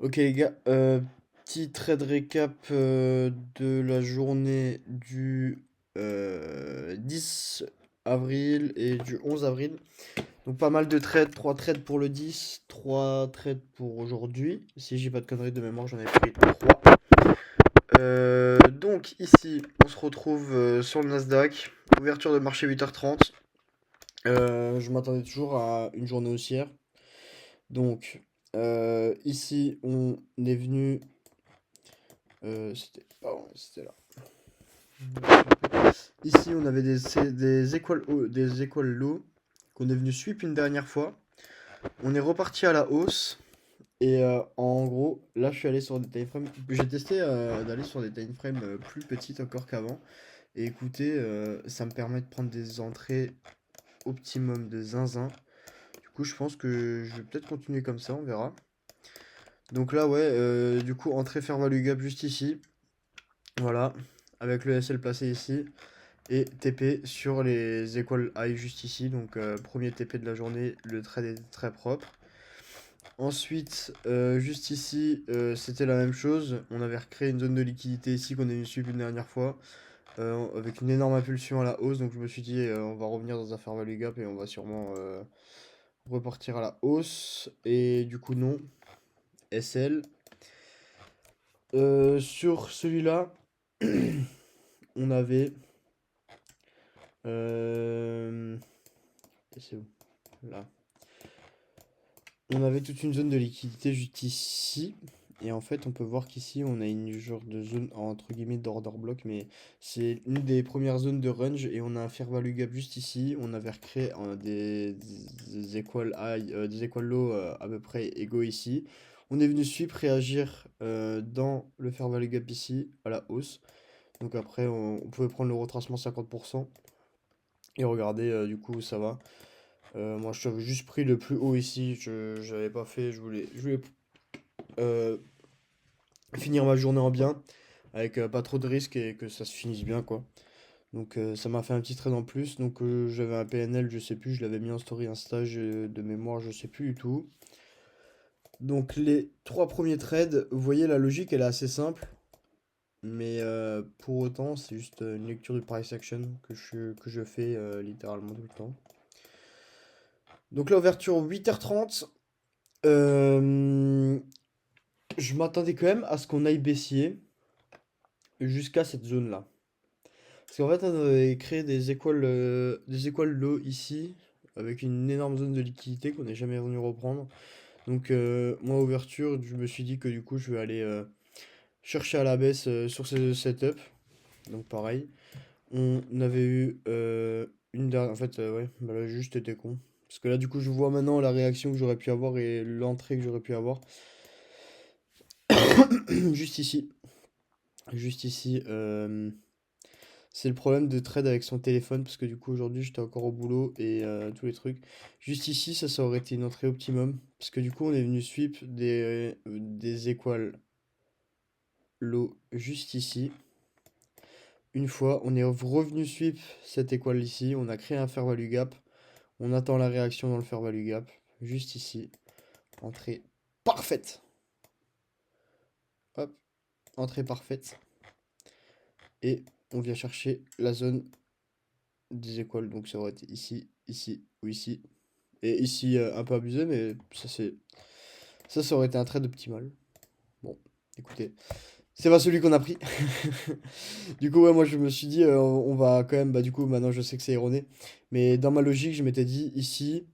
Ok les gars, petit trade récap de la journée du 10 avril et du 11 avril. Donc pas mal de trades, 3 trades pour le 10, 3 trades pour aujourd'hui. Si j'ai pas de conneries de mémoire, j'en ai pris 3. Donc ici, on se retrouve sur le Nasdaq. Ouverture de marché 8h30. Je m'attendais toujours à une journée haussière. Donc ici, on est venu. C'était là. Ici, on avait des équal low qu'on est venu sweep une dernière fois. On est reparti à la hausse. Et en gros, là, je suis allé sur des time frames. J'ai testé d'aller sur des time frames plus petites encore qu'avant. Et écoutez, ça me permet de prendre des entrées optimum de zinzin. Du coup, je pense que je vais peut-être continuer comme ça, on verra. Donc là, ouais, du coup, entrée fair value gap juste ici. Voilà, avec le SL placé ici. Et TP sur les équal high juste ici. Donc premier TP de la journée, le trade est très propre. Ensuite, juste ici, c'était la même chose. On avait recréé une zone de liquidité ici qu'on a eu suivre une dernière fois. Avec une énorme impulsion à la hausse. Donc je me suis dit, on va revenir dans un fair value gap et on va sûrement repartir à la hausse. Et du coup, non. SL. Sur celui-là, on avait... Euh... C'est où? Là. On avait toute une zone de liquidité juste ici. Et en fait, on peut voir qu'ici, on a une genre de zone entre guillemets d'order block, mais c'est une des premières zones de range. Et on a un fair value gap juste ici. On avait recréé des equal high, des equal low à peu près égaux ici. On est venu sweep réagir dans le fair value gap ici à la hausse. Donc après, on pouvait prendre le retracement 50% et regarder du coup où ça va. Moi, je t'avais juste pris le plus haut ici. J'avais pas fait. Je voulais euh, finir ma journée en bien, avec pas trop de risques et que ça se finisse bien, quoi. Donc, ça m'a fait un petit trade en plus. Donc, j'avais un PNL, je sais plus. Je l'avais mis en story Insta de mémoire, je sais plus du tout. Donc, les trois premiers trades, vous voyez, la logique, elle est assez simple. Mais pour autant, c'est juste une lecture du price action que je fais littéralement tout le temps. Donc, l'ouverture 8h30. Euh, je m'attendais quand même à ce qu'on aille baissier jusqu'à cette zone-là. Parce qu'en fait, on avait créé des écoles low ici, avec une énorme zone de liquidité qu'on n'est jamais venu reprendre. Donc, moi, ouverture, je me suis dit que du coup, je vais aller chercher à la baisse sur ce setup. Donc, pareil. On avait eu une dernière. En fait, ouais, bah là, juste été con. Parce que là, du coup, je vois maintenant la réaction que j'aurais pu avoir et l'entrée que j'aurais pu avoir. Juste ici. Juste ici. C'est le problème de trade avec son téléphone parce que du coup aujourd'hui j'étais encore au boulot et tous les trucs. Juste ici ça aurait été une entrée optimum parce que du coup on est venu sweep des équales low juste ici. Une fois on est revenu sweep cette équale ici, on a créé un fair value gap. On attend la réaction dans le fair value gap. Juste ici. Entrée parfaite. Hop, entrée parfaite. Et on vient chercher la zone des équales. Donc ça aurait été ici, ici ou ici. Et ici, un peu abusé, mais ça aurait été un trade optimal. Bon, écoutez, c'est pas celui qu'on a pris. Du coup, ouais, moi je me suis dit, on va quand même, bah du coup, maintenant je sais que c'est erroné. Mais dans ma logique, je m'étais dit, ici,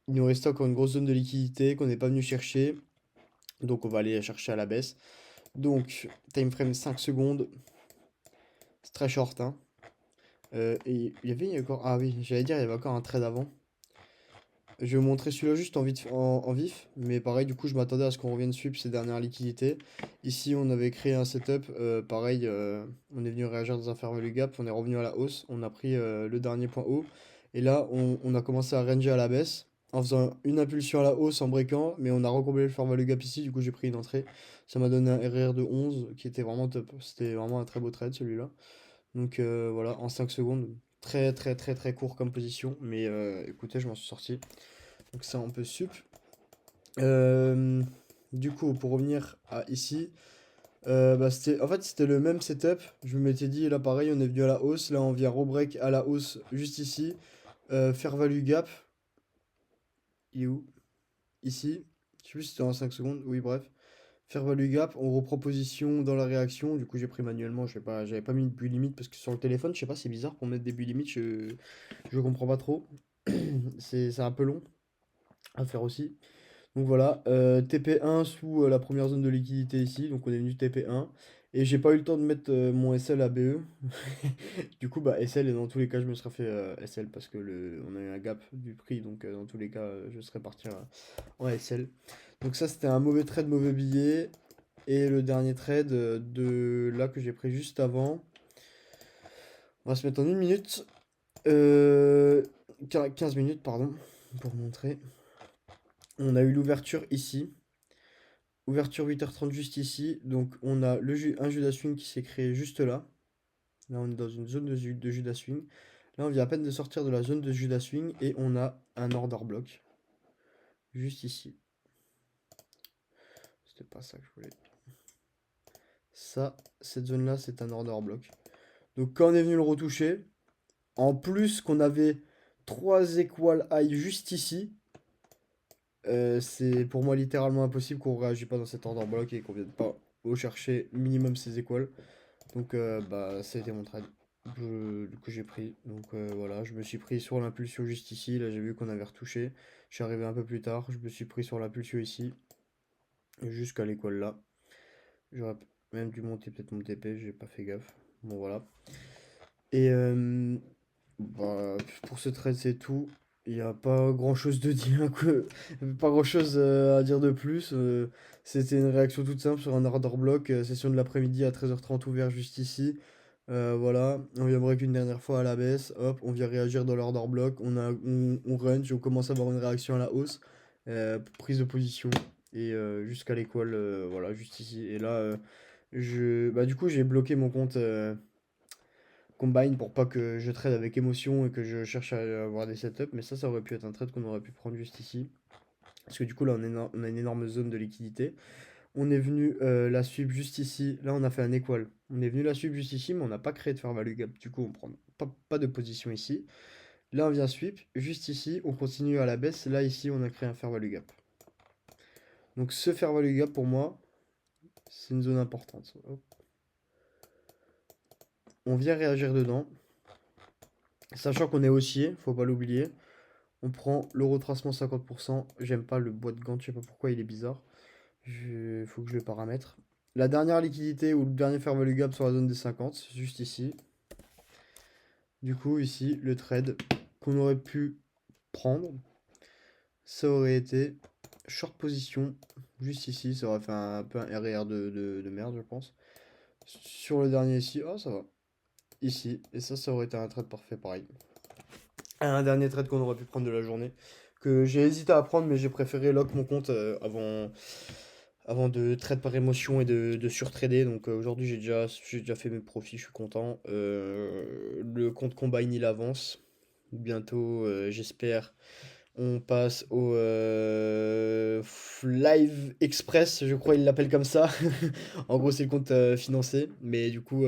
il nous restait encore une grosse zone de liquidité qu'on n'est pas venu chercher. Donc on va aller la chercher à la baisse. Donc, time frame 5 secondes. C'est très short, hein. Et il y avait encore. Ah oui, j'allais dire, il y avait encore un trade avant. Je vais vous montrer celui-là juste en vif, mais pareil, du coup, je m'attendais à ce qu'on revienne sweep ces dernières liquidités. Ici, on avait créé un setup, pareil, on est venu réagir dans un fair value gap, on est revenu à la hausse, on a pris le dernier point haut, et là, on a commencé à ranger à la baisse, en faisant une impulsion à la hausse en breakant, mais on a recourbé le fair value gap ici, du coup, j'ai pris une entrée. Ça m'a donné un RR de 11 qui était vraiment top. C'était vraiment un très beau trade, celui-là. Donc voilà, en 5 secondes, très très très très court comme position, mais écoutez, je m'en suis sorti. Donc ça, on peut sup. Euh, Du coup, pour revenir à ici, bah, en fait, c'était le même setup. Je m'étais dit, là, pareil, on est venu à la hausse. Là, on vient rebreak à la hausse juste ici. Faire value gap. Il est où? Ici. Je sais plus si c'était en 5 secondes. Oui, bref. Faire value gap. On reprend position dans la réaction. Du coup, j'ai pris manuellement. Je sais pas, j'avais pas mis de but limite parce que sur le téléphone, je sais pas, c'est bizarre pour mettre des buts limites. Je comprends pas trop. C'est un peu long à faire aussi. Donc voilà, TP1 sous la première zone de liquidité ici, donc on est venu TP1. Et j'ai pas eu le temps de mettre mon SL à BE. Du coup, bah SL, et dans tous les cas, je me serais fait SL parce que on a eu un gap du prix, donc dans tous les cas, je serais parti en SL. Donc ça, c'était un mauvais trade, mauvais billet. Et le dernier trade de là que j'ai pris juste avant, on va se mettre en 1 minute. 15 minutes, pardon, pour montrer. On a eu l'ouverture ici. Ouverture 8h30 juste ici. Donc on a un Judas Swing qui s'est créé juste là. Là on est dans une zone de Judas Swing. Là on vient à peine de sortir de la zone de Judas Swing et on a un order block. Juste ici. C'était pas ça que je voulais. Ça, cette zone là c'est un order block. Donc quand on est venu le retoucher, en plus qu'on avait 3 equal high juste ici, c'est pour moi littéralement impossible qu'on réagisse pas dans cet order block et qu'on vienne pas au chercher minimum ses équales. Donc bah ça a été mon trade que j'ai pris. Donc voilà, je me suis pris sur l'impulsion juste ici. Là j'ai vu qu'on avait retouché. Je suis arrivé un peu plus tard. Je me suis pris sur l'impulsion ici. Jusqu'à l'école là. J'aurais même dû monter peut-être mon TP, j'ai pas fait gaffe. Bon voilà. Et bah, pour ce trade c'est tout. Il n'y a pas grand chose de dire, pas grand chose à dire de plus. C'était une réaction toute simple sur un order block. Session de l'après-midi à 13h30 ouvert juste ici. Voilà, on vient break une dernière fois à la baisse. Hop, on vient réagir dans l'order block. On range, on commence à avoir une réaction à la hausse. Prise de position. Et jusqu'à l'école, voilà, juste ici. Et là, bah, du coup, j'ai bloqué mon compte. Combine pour pas que je trade avec émotion et que je cherche à avoir des setups, mais ça aurait pu être un trade qu'on aurait pu prendre juste ici. Parce que du coup là on a une énorme zone de liquidité. On est venu la suivre juste ici, là on a fait un équal. On est venu la suivre juste ici, mais on n'a pas créé de fair value gap, du coup on prend pas de position ici. Là on vient sweep, juste ici, on continue à la baisse, là ici on a créé un fair value gap. Donc ce fair value gap pour moi, c'est une zone importante. Hop. On vient réagir dedans, sachant qu'on est haussier, faut pas l'oublier. On prend le retracement 50%. J'aime pas le bois de gants, je sais pas pourquoi il est bizarre. Faut que je le paramètre. La dernière liquidité ou le dernier fair value gap sur la zone des 50, juste ici. Du coup, ici, le trade qu'on aurait pu prendre, ça aurait été short position, juste ici. Ça aurait fait un peu un RR de merde, je pense. Sur le dernier ici, oh ça va. Ici, et ça aurait été un trade parfait pareil. Un dernier trade qu'on aurait pu prendre de la journée. Que j'ai hésité à prendre, mais j'ai préféré lock mon compte avant de trade par émotion et de surtrader. Donc aujourd'hui, j'ai déjà fait mes profits, je suis content. Le compte Combine, il avance. Bientôt, j'espère, on passe au Live Express, je crois ils l'appellent comme ça. En gros, c'est le compte financé, mais du coup,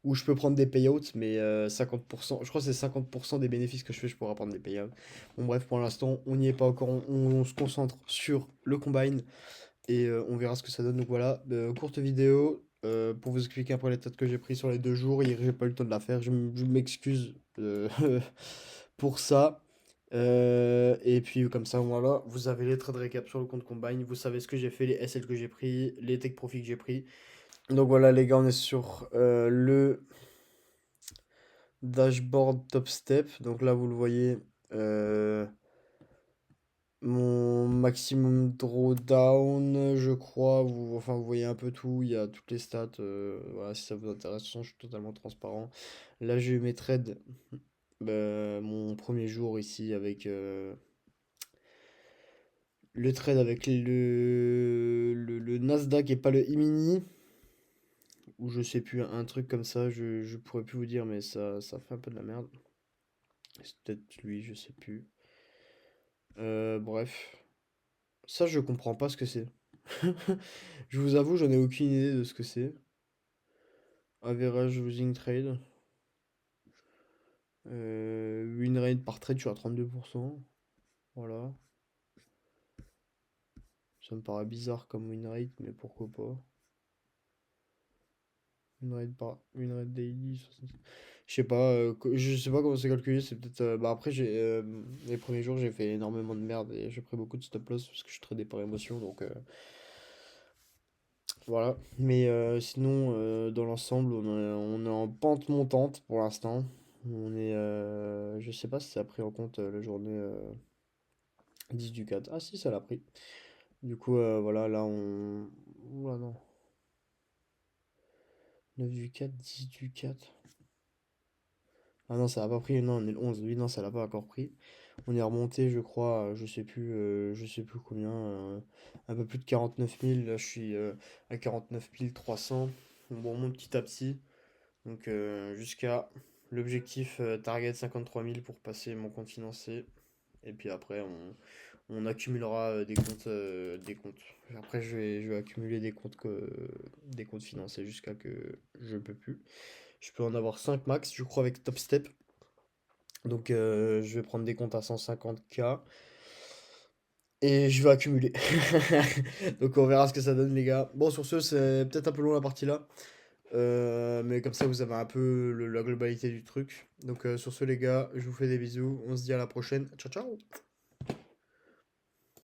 où je peux prendre des payouts, mais 50%, je crois que c'est 50% des bénéfices que je fais, je pourrais prendre des payouts. Bon, bref, pour l'instant, on n'y est pas encore, on se concentre sur le Combine et on verra ce que ça donne. Donc voilà, courte vidéo pour vous expliquer après les têtes que j'ai pris sur les 2 jours. Hier, j'ai pas eu le temps de la faire, je m'excuse pour ça. Et puis comme ça, voilà, vous avez les trades récap sur le compte Combine, vous savez ce que j'ai fait, les SL que j'ai pris, les take profit que j'ai pris. Donc voilà les gars, on est sur le dashboard top step. Donc là, vous le voyez. Mon maximum drawdown, je crois, enfin vous voyez un peu tout, il y a toutes les stats, voilà, si ça vous intéresse, de toute façon, je suis totalement transparent. Là j'ai eu mes trades, mon premier jour ici avec le trade avec le Nasdaq et pas le E-mini, ou je sais plus, un truc comme ça, je pourrais plus vous dire, mais ça fait un peu de la merde. C'est peut-être lui, je sais plus. Bref, ça je comprends pas ce que c'est. Je vous avoue, j'en ai aucune idée de ce que c'est. Average losing trade. Win rate par trade, je suis à 32%. Voilà. Ça me paraît bizarre comme win rate, mais pourquoi pas. Win rate daily. 66. Je sais pas comment c'est calculé. C'est peut-être. Bah après, les premiers jours, j'ai fait énormément de merde et j'ai pris beaucoup de stop loss parce que je tradais par émotion. Donc voilà. Mais sinon, dans l'ensemble, on est en pente montante pour l'instant. Je sais pas si ça a pris en compte la journée 10 du 4. Ah si, ça l'a pris. Du coup, voilà, là on. Oula non. 9 du 4, 10 du 4. Ah non, ça l'a pas pris. Non, on est le 11. Oui, non, ça l'a pas encore pris. On est remonté, je crois, je sais plus combien. Un peu plus de 49 000. Là, je suis à 49 300. On remonte petit à petit. Donc jusqu'à l'objectif target 53 000 pour passer mon compte financier. Et puis après, on accumulera des comptes. Après, je vais accumuler des comptes financiers jusqu'à que je peux plus. Je peux en avoir 5 max, je crois, avec Top Step. Donc je vais prendre des comptes à 150K et je vais accumuler. Donc on verra ce que ça donne, les gars. Bon, sur ce, c'est peut-être un peu long la partie là. Mais comme ça, vous avez un peu la globalité du truc. Donc sur ce, les gars, je vous fais des bisous. On se dit à la prochaine. Ciao, ciao!